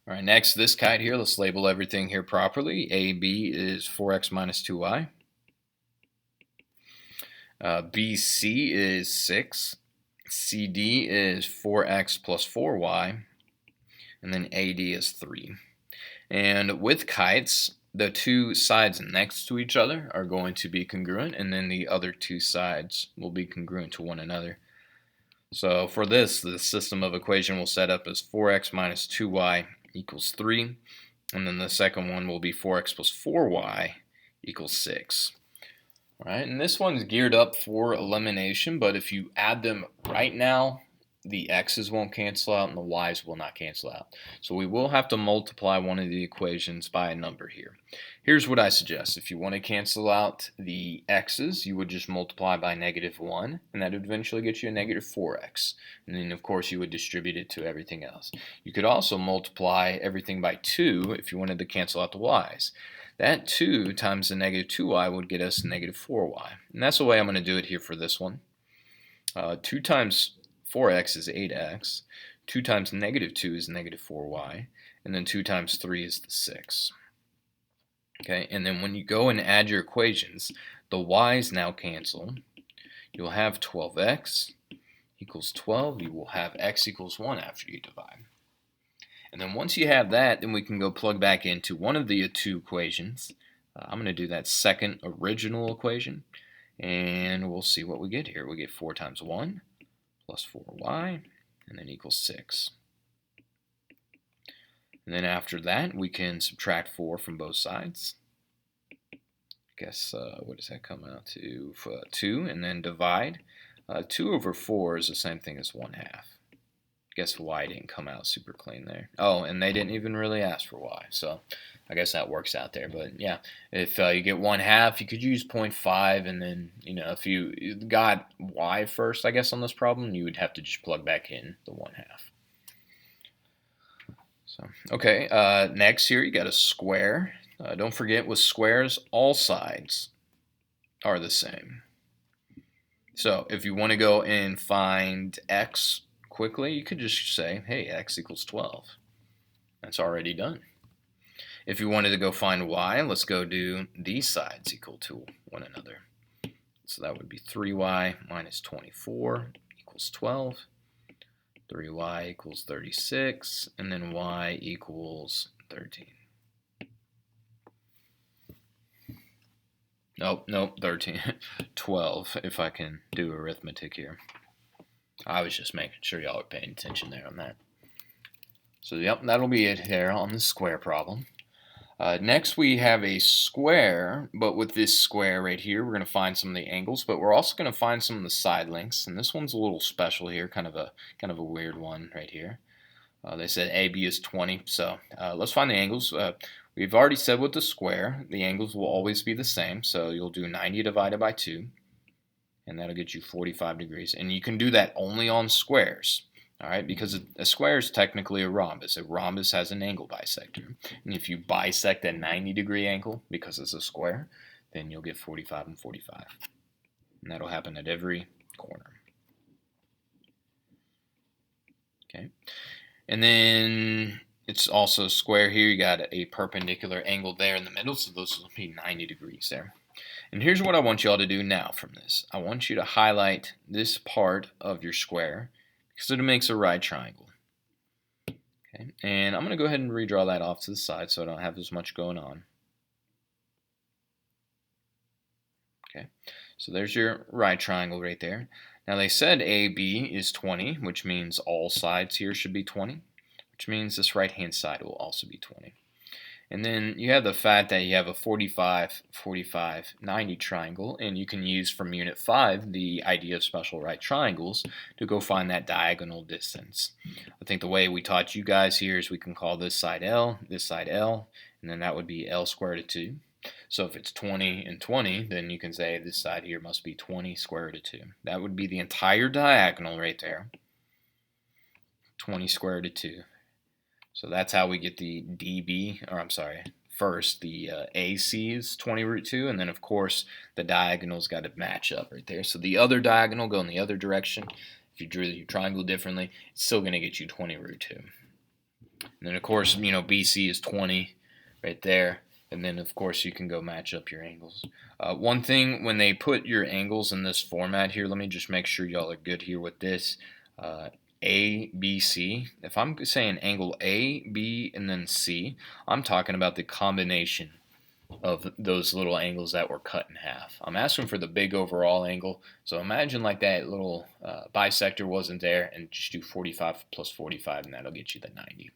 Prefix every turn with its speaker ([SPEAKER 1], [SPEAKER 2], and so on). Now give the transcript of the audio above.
[SPEAKER 1] All right, next, this kite here, let's label everything here properly. AB is 4x minus 2y. BC is 6. CD is 4x plus 4y. And then AD is 3. And with kites, the two sides next to each other are going to be congruent, and then the other two sides will be congruent to one another. So for this, the system of equation will set up as 4x minus 2y equals 3, and then the second one will be 4x plus 4y equals 6. All right, and this one's geared up for elimination, but if you add them right now, the x's won't cancel out and the y's will not cancel out. So we will have to multiply one of the equations by a number here. Here's what I suggest. If you want to cancel out the x's, you would just multiply by -1, and that would eventually get you a -4x. And then, of course, you would distribute it to everything else. You could also multiply everything by 2 if you wanted to cancel out the y's. That 2 times the -2y would get us -4y. And that's the way I'm going to do it here for this one. 2 times 4x is 8x, 2 times -2 is -4y, and then 2 times 3 is the 6. Okay, and then when you go and add your equations, the y's now cancel. You'll have 12x equals 12. You will have x equals 1 after you divide. And then once you have that, then we can go plug back into one of the two equations. I'm going to do that second original equation, and we'll see what we get here. We get 4 times 1 plus 4y, and then equals 6. And then after that, we can subtract 4 from both sides. Guess, what does that come out to? 2, and then divide. 2 over 4 is the same thing as 1/2. Guess y didn't come out super clean there. Oh, and they didn't even really ask for y, so I guess that works out there. But yeah, if you get 1/2, you could use 0.5, and then, if you got y first, I guess, on this problem, you would have to just plug back in the 1/2. So, okay, next here you got a square. Don't forget, with squares, all sides are the same. So if you want to go and find x quickly, you could just say, hey, x equals 12. That's already done. If you wanted to go find y, let's go do these sides equal to one another. So that would be 3y minus 24 equals 12. 3y equals 36, and then y equals 13. Nope, 13. 12, if I can do arithmetic here. I was just making sure y'all are paying attention there on that. So yep, that'll be it here on the square problem. Next we have a square, but with this square right here, we're going to find some of the angles, but we're also going to find some of the side lengths, and this one's a little special here, kind of a weird one right here. They said AB is 20, so let's find the angles. We've already said with the square, the angles will always be the same, so you'll do 90 divided by 2, and that'll get you 45 degrees. And you can do that only on squares, all right, because a square is technically a rhombus. A rhombus has an angle bisector, and if you bisect a 90-degree angle, because it's a square, then you'll get 45 and 45, and that'll happen at every corner. Okay, and then it's also square here. You got a perpendicular angle there in the middle, so those will be 90 degrees there. And here's what I want you all to do now from this. I want you to highlight this part of your square because it makes a right triangle. Okay, and I'm going to go ahead and redraw that off to the side so I don't have as much going on. Okay, so there's your right triangle right there. Now they said AB is 20, which means all sides here should be 20, which means this right-hand side will also be 20. And then you have the fact that you have a 45, 45, 90 triangle, and you can use from Unit 5 the idea of special right triangles to go find that diagonal distance. I think the way we taught you guys here is we can call this side L, and then that would be L square root of 2. So if it's 20 and 20, then you can say this side here must be 20 square root of 2. That would be the entire diagonal right there, 20 square root of 2. So that's how we get the DB, or I'm sorry, first the AC is 20 root 2, and then of course the diagonal's got to match up right there. So the other diagonal go in the other direction. If you drew your triangle differently, it's still going to get you 20 root 2. And then, of course, BC is 20 right there. And then, of course, you can go match up your angles. One thing, when they put your angles in this format here, let me just make sure y'all are good here with this. A, B, C. If I'm saying angle A, B, and then C, I'm talking about the combination of those little angles that were cut in half. I'm asking for the big overall angle. So imagine like that little bisector wasn't there, and just do 45 plus 45, and that'll get you the 90.